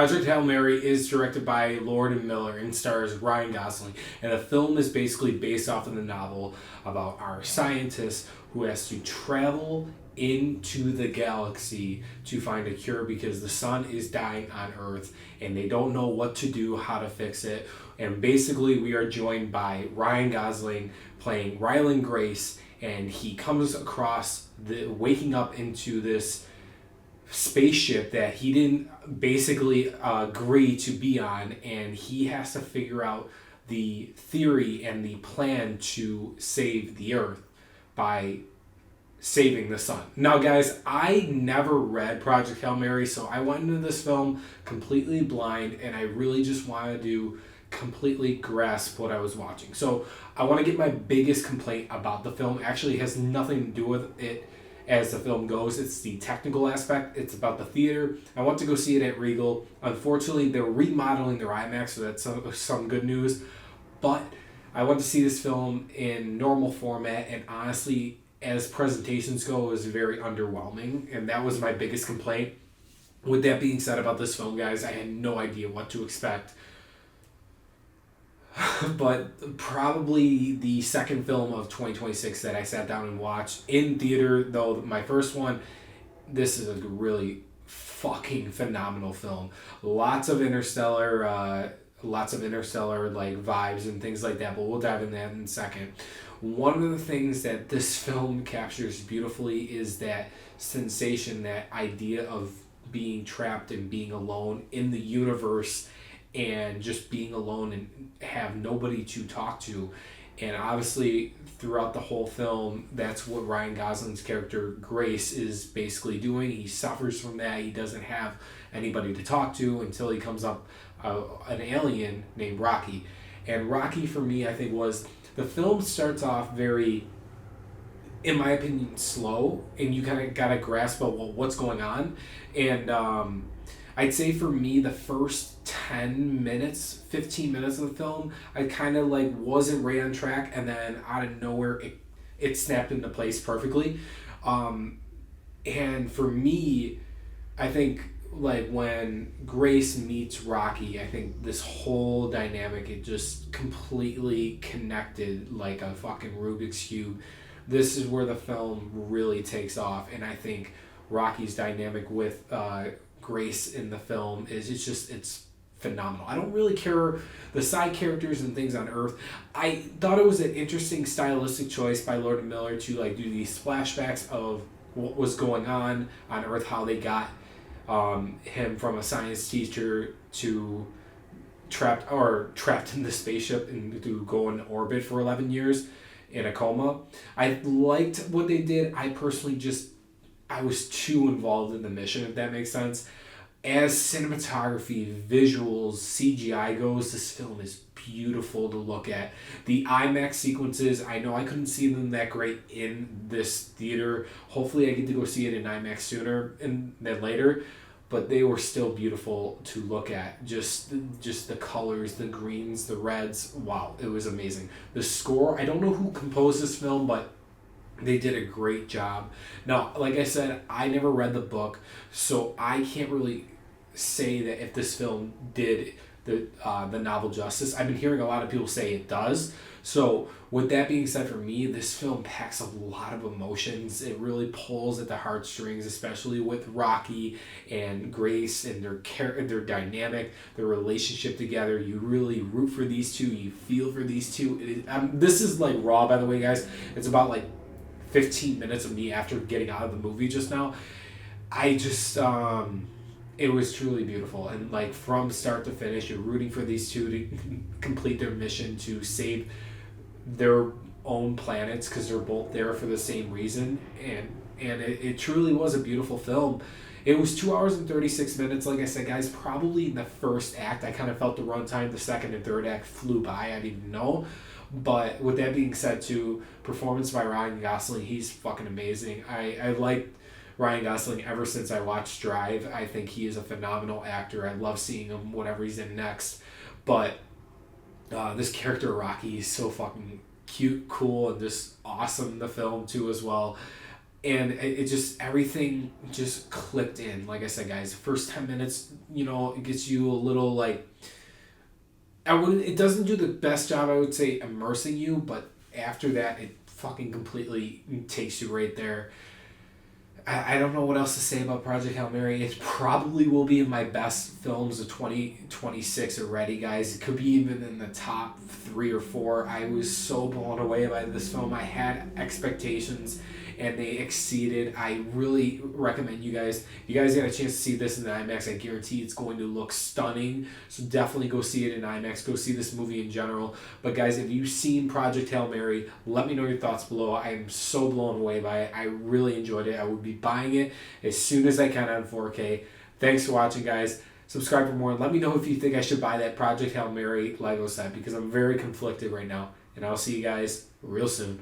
Project Hail Mary is directed by Lord and Miller and stars Ryan Gosling. And the film is basically based off of the novel about our scientist who has to travel into the galaxy to find a cure because the sun is dying on Earth and they don't know what to do, how to fix it. And basically we are joined by Ryan Gosling playing Ryland Grace, and he comes across waking up into this spaceship that he didn't basically agree to be on, and he has to figure out the theory and the plan to save the Earth by saving the sun. Now guys, I never read Project Hail Mary, so I went into this film completely blind, and I really just wanted to completely grasp what I was watching. So I want to get my biggest complaint about the film. Actually, it has nothing to do with it as the film goes. It's the technical aspect. It's about the theater. I went to go see it at Regal. Unfortunately, they're remodeling their IMAX, so that's some good news. But I went to see this film in normal format, and honestly, as presentations go, it was very underwhelming, and that was my biggest complaint. With that being said about this film, guys, I had no idea what to expect. But probably the second film of 2026 that I sat down and watched in theater, though my first one, this is a really fucking phenomenal film. Lots of interstellar like vibes and things like that, but we'll dive into that in a second. One of the things that this film captures beautifully is that sensation, that idea of being trapped and being alone in the universe and just being alone and have nobody to talk to. And obviously throughout the whole film, that's what Ryan Gosling's character Grace is basically doing. He suffers from that. He doesn't have anybody to talk to until he comes up an alien named Rocky. And Rocky, for me, I think was, the film starts off very, in my opinion, slow, and you kind of got to grasp what's going on. And I'd say for me, the first 10 minutes, 15 minutes of the film, I kind of like wasn't right on track, and then out of nowhere, it snapped into place perfectly. And for me, I think like when Grace meets Rocky, I think this whole dynamic, it just completely connected like a fucking Rubik's Cube. This is where the film really takes off, and I think Rocky's dynamic with Grace in the film it's phenomenal. I don't really care the side characters and things on Earth. I thought it was an interesting stylistic choice by Lord and Miller to like do these flashbacks of what was going on Earth, how they got him from a science teacher to trapped in the spaceship and to go in orbit for 11 years in a coma. I liked what they did. I personally I was too involved in the mission, if that makes sense. As cinematography, visuals, CGI goes, this film is beautiful to look at. The IMAX sequences, I know I couldn't see them that great in this theater. Hopefully I get to go see it in IMAX sooner than later. But they were still beautiful to look at. Just the colors, the greens, the reds. Wow, it was amazing. The score, I don't know who composed this film, but they did a great job. Now, like I said, I never read the book, so I can't really say that if this film did the novel justice. I've been hearing a lot of people say it does. So with that being said, for me, this film packs a lot of emotions. It really pulls at the heartstrings, especially with Rocky and Grace and their dynamic, their relationship together. You really root for these two. You feel for these two. This is like raw, by the way, guys. It's about like 15 minutes of me after getting out of the movie just now. I just it was truly beautiful, and like from start to finish, you're rooting for these two to complete their mission to save their own planets because they're both there for the same reason. And it truly was a beautiful film. It was 2 hours and 36 minutes. Like I said, guys, probably in the first act I kind of felt the runtime. The second and third act flew by. I didn't even know. But with that being said, too, performance by Ryan Gosling, he's fucking amazing. I liked Ryan Gosling ever since I watched Drive. I think he is a phenomenal actor. I love seeing him whatever he's in next. But this character Rocky is so fucking cute, cool, and just awesome in the film too as well. and it just, everything just clicked in. Like I said, guys, the first 10 minutes, it gets you a little like, it doesn't do the best job, I would say, immersing you, but after that, it fucking completely takes you right there. I don't know what else to say about Project Hail Mary. It probably will be in my best films of 2026 already, guys. It could be even in the top 3 or 4. I was so blown away by this film. I had expectations, and they exceeded. I really recommend you guys. If you guys get a chance to see this in the IMAX, I guarantee it's going to look stunning. So definitely go see it in IMAX. Go see this movie in general. But guys, if you've seen Project Hail Mary, let me know your thoughts below. I am so blown away by it. I really enjoyed it. I would be buying it as soon as I can on 4K. Thanks for watching, guys. Subscribe for more, and let me know if you think I should buy that Project Hail Mary Lego set, because I'm very conflicted right now. And I'll see you guys real soon.